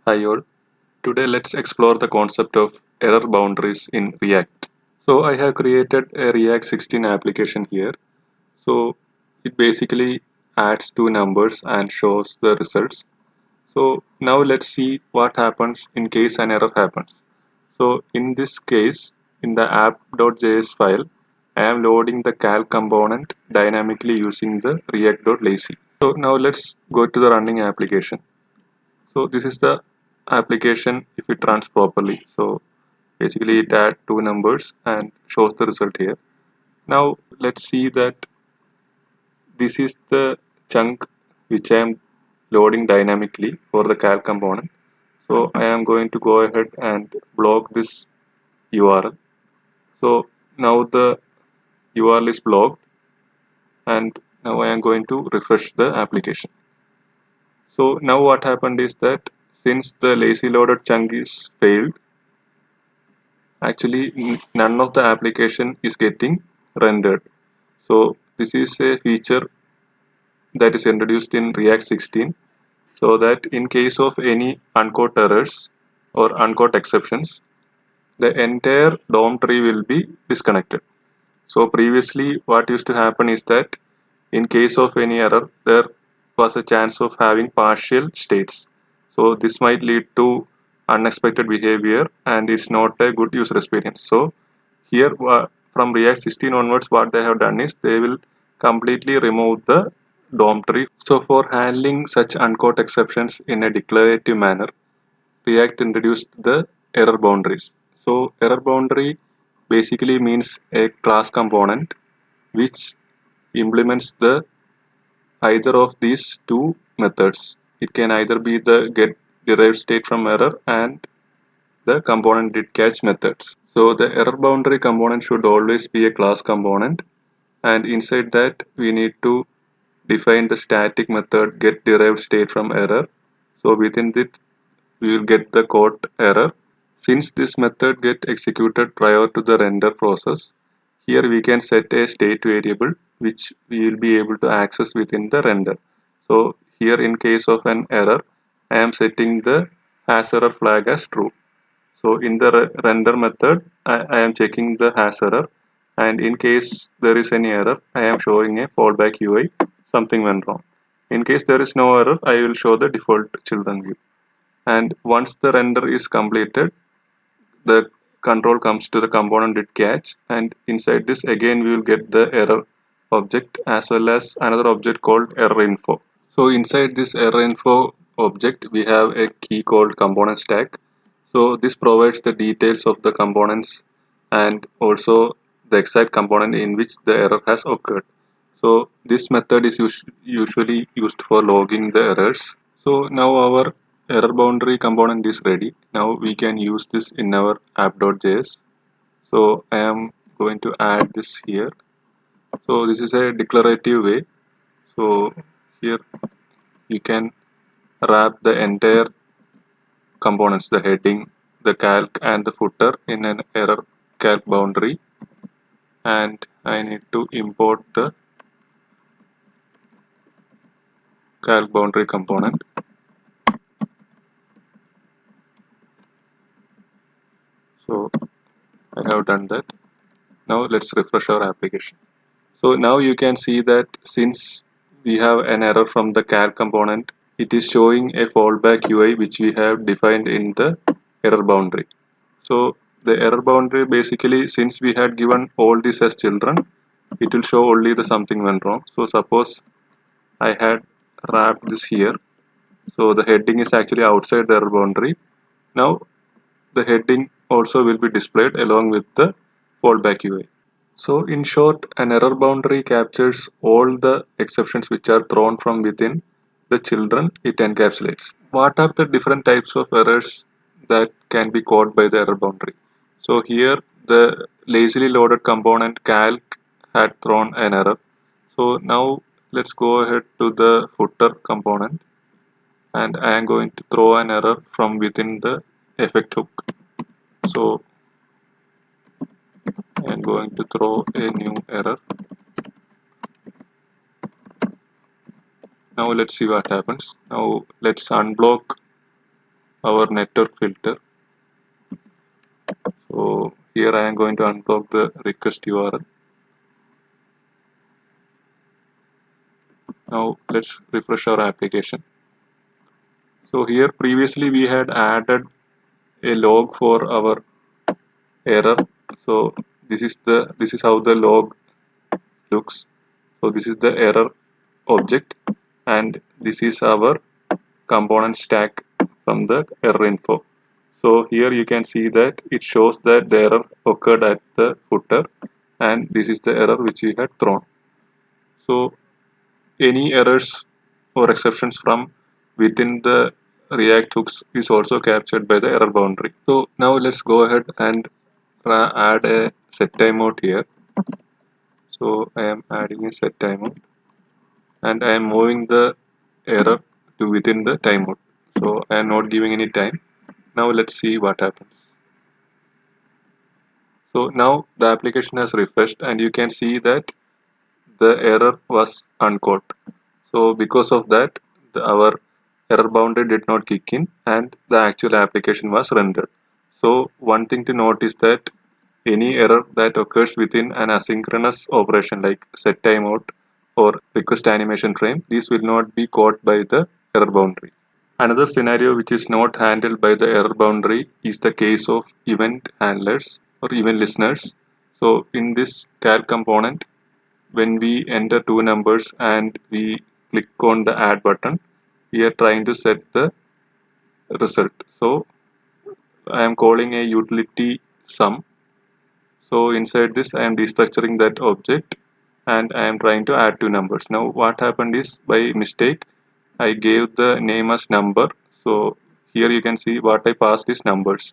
Hi all. Today let's explore the concept of error boundaries in React. So I have created a React 16 application here. So it basically adds two numbers and shows the results. So now let's see what happens in case an error happens. So in this case, in the app.js file, I am loading the calc component dynamically using the react.lazy. So now let's go to the running application. So this is the application if it runs properly. So basically it adds two numbers and shows the result here. Now let's see that this is the chunk which I am loading dynamically for the calc component. So I am going to go ahead and block this URL. So now the URL is blocked and now I am going to refresh the application. So now what happened is that since the lazy loaded chunk is failed, actually none of the application is getting rendered. So this is a feature that is introduced in React 16 so that in case of any uncaught errors or uncaught exceptions, the entire DOM tree will be disconnected. So previously what used to happen is that in case of any error, there was a chance of having partial states. So this might lead to unexpected behavior and it's not a good user experience. So here from React 16 onwards, what they have done is they will completely remove the DOM tree. So for handling such uncaught exceptions in a declarative manner, React introduced the error boundaries. So error boundary basically means a class component which implements the either of these two methods. It can either be the get derived state from error and the component did catch methods. So the error boundary component should always be a class component, and inside that we need to define the static method get derived state from error. So within it we will get the code error. Since this method get executed prior to the render process, here we can set a state variable which we will be able to access within the render. So here in case of an error, I am setting the has error flag as true. So in the render method, I am checking the has error, and in case there is any error, I am showing a fallback UI, something went wrong. In case there is no error, I will show the default children view. And once the render is completed, the control comes to the component it catch, and inside this again we will get the error object as well as another object called error info. So inside this error info object we have a key called component stack. So this provides the details of the components and also the exact component in which the error has occurred. So this method is usually used for logging the errors. So now our error boundary component is ready. Now we can use this in our app.js. So I am going to add this here. So this is a declarative way. So here you can wrap the entire components, the heading, the calc and the footer in an error calc boundary, and I need to import the calc boundary component. So I have done that. Now let's refresh our application. So now you can see that since we have an error from the calc component, it is showing a fallback UI which we have defined in the error boundary. So the error boundary basically, since we had given all these as children, it will show only the something went wrong. So suppose I had wrapped this here. So the heading is actually outside the error boundary. Now the heading also will be displayed along with the fallback UI. So in short, an error boundary captures all the exceptions which are thrown from within the children it encapsulates. What are the different types of errors that can be caught by the error boundary? So here the lazily loaded component calc had thrown an error. So now let's go ahead to the footer component and I am going to throw an error from within the effect hook. So I am going to throw a new error. Now let's see what happens. Now let's unblock our network filter. So here I am going to unblock the request URL. Now let's refresh our application. So here previously we had added a log for our error. So this is how the log looks. So this is the error object, and this is our component stack from the error info. So here you can see that it shows that the error occurred at the footer, and this is the error which we had thrown. So any errors or exceptions from within the React hooks is also captured by the error boundary. So now let's go ahead and add a set timeout here. So I am adding a set timeout, and I am moving the error to within the timeout. So I am not giving any time. Now let's see what happens. So now the application has refreshed, and you can see that the error was uncaught. So because of that, our error boundary did not kick in, and the actual application was rendered. So one thing to note is that any error that occurs within an asynchronous operation like set timeout or request animation frame, these will not be caught by the error boundary. Another scenario which is not handled by the error boundary is the case of event handlers or event listeners. So in this calc component, when we enter two numbers and we click on the add button, we are trying to set the result. So I am calling a utility sum. So inside this I am destructuring that object, and I am trying to add two numbers. Now what happened is, by mistake I gave the name as number. So here you can see what I passed is numbers.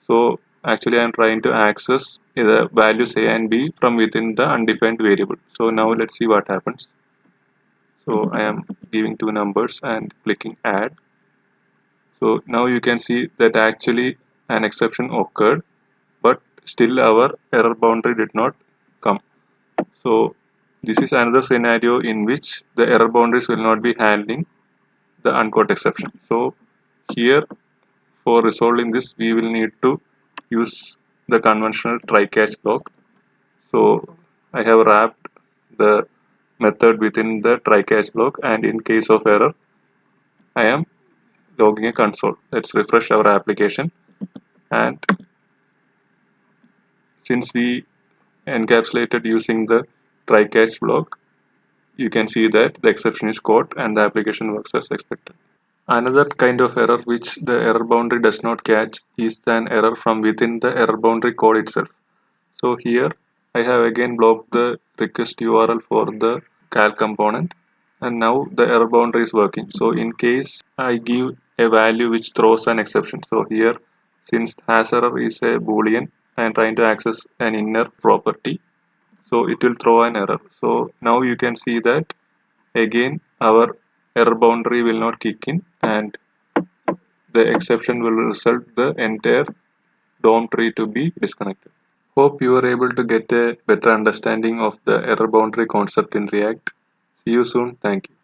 So actually I am trying to access the values A and B from within the undefined variable. So now let's see what happens. So I am giving two numbers and clicking add. So now you can see that actually an exception occurred, but still our error boundary did not come. So this is another scenario in which the error boundaries will not be handling the uncaught exception. So here, for resolving this, we will need to use the conventional try catch block. So I have wrapped the method within the try catch block, and in case of error I am logging a console. Let's refresh our application, and since we encapsulated using the try catch block, you can see that the exception is caught and the application works as expected. Another kind of error which the error boundary does not catch is an error from within the error boundary code itself. So here I have again blocked the request URL for the calc component, and now the error boundary is working. So in case I give a value which throws an exception, so here since hash error is a boolean, I am trying to access an inner property, so it will throw an error. So now you can see that again our error boundary will not kick in, and the exception will result the entire DOM tree to be disconnected. Hope you were able to get a better understanding of the error boundary concept in React. See you soon. Thank you.